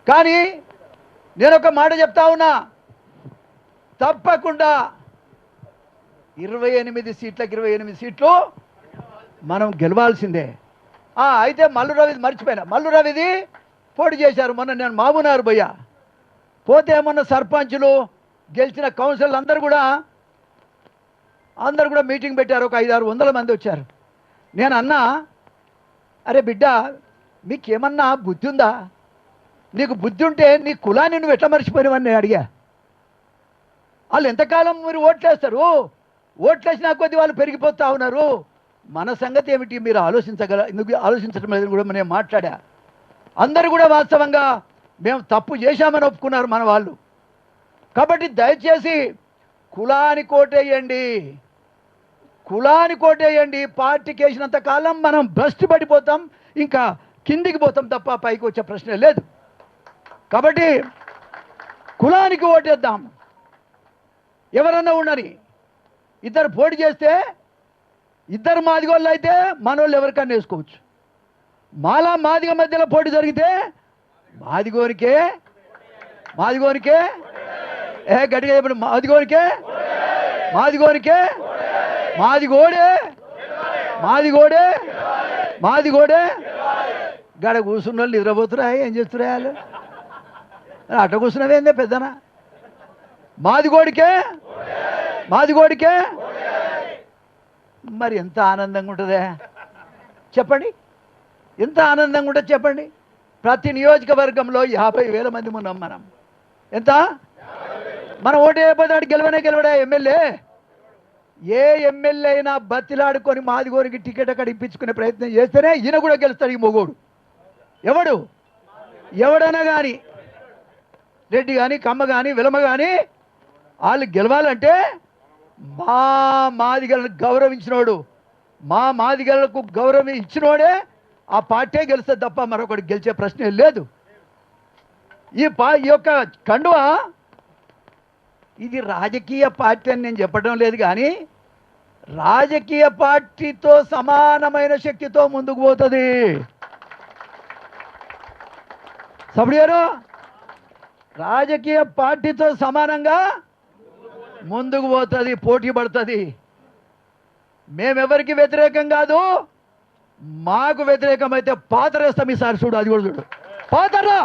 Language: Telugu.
కానీ నేను ఒక మాట చెప్తా ఉన్నా, తప్పకుండా 28 సీట్లకు 28 సీట్లు మనం గెలవాల్సిందే. అయితే మల్లు రవిది మర్చిపోయినా, మల్లు రవిది పోటీ చేశారు మొన్న. నేను మామూనారు పోయా, పోతే మొన్న సర్పంచులు గెలిచిన కౌన్సిల్ అందరూ కూడా మీటింగ్ పెట్టారు. ఒక 500-600 మంది వచ్చారు. నేను అన్నా, అరే బిడ్డ, మీకేమన్నా బుద్ధి ఉందా? నీకు బుద్ధి ఉంటే నీ కులాన్ని నువ్వు ఎట్లా మర్చిపోయినవని నేను అడిగా. వాళ్ళు ఎంతకాలం మీరు ఓట్లేస్తారు? ఓట్లేసినా కొద్దీ వాళ్ళు పెరిగిపోతూ ఉన్నారు. మన సంగతి ఏమిటి మీరు ఎందుకు ఆలోచించడం లేదని కూడా నేను మాట్లాడా. అందరూ కూడా వాస్తవంగా మేము తప్పు చేశామని ఒప్పుకున్నారు మన వాళ్ళు. కాబట్టి దయచేసి కులానికి ఓటేయండి, కులానికి ఓటేయండి. పార్టీకి వేసినంత కాలం మనం భ్రష్టు పడిపోతాం, ఇంకా కిందికి పోతాం తప్ప పైకి వచ్చే ప్రశ్నే లేదు. కాబట్టి కులానికి ఓటేద్దాం. ఎవరన్నా ఉండని, ఇద్దరు పోటీ చేస్తే ఇద్దరు మాదిగోళ్ళు అయితే మనోళ్ళు ఎవరికన్నా వేసుకోవచ్చు. మాదిగ మధ్యలో పోటీ జరిగితే మాదిగోనికే గట్టిగా చెప్పండి, మాదిగోనికే మాదిగోడే గడ కూర్చున్న వాళ్ళు నిద్రపోతురా, ఏం చేస్తురా వాళ్ళు? అట్ట కూర్చున్నవేందే పెద్దనా? మాదిగోడికే మరి ఎంత ఆనందంగా ఉంటుందే చెప్పండి, ఎంత ఆనందంగా ఉంటుంది చెప్పండి. ప్రతి నియోజకవర్గంలో 50,000 మంది ఉన్నాం మనం. ఎంత? మనం ఓటు వేయకపోతే గెలవడా ఎమ్మెల్యే? ఏ ఎమ్మెల్యే అయినా బతిలాడుకొని మాదిగోరికి టికెట్ అక్కడ ఇప్పించుకునే ప్రయత్నం చేస్తేనే ఈయన కూడా గెలుస్తాడు. ఈ మొగోడు ఎవడైనా కానీ, రెడ్డి కానీ, కమ్మ కానీ, విలమ కానీ, వాళ్ళు గెలవాలంటే మా మాదిగలను గౌరవించినోడు, మా మాదిగలకు గౌరవం ఇచ్చినోడే ఆ పార్టీ గెలుస్తుంది తప్ప మరొకటి గెలిచే ప్రశ్నే లేదు. ఈ యొక్క కండువా ఇది రాజకీయ పార్టీ అని నేను చెప్పడం లేదు, కానీ రాజకీయ పార్టీతో సమానమైన శక్తితో ముందుకు పోతుంది. సభ్యులు రాజకీయ పార్టీతో సమానంగా ముందుకు పోతుంది, పోటీ పడుతుంది. మేమెవరికి వ్యతిరేకం కాదు. మాకు వ్యతిరేకమైతే పాతరేస్తాం ఈసారి. చూడు, అది కూడా చూడు, పాతరా.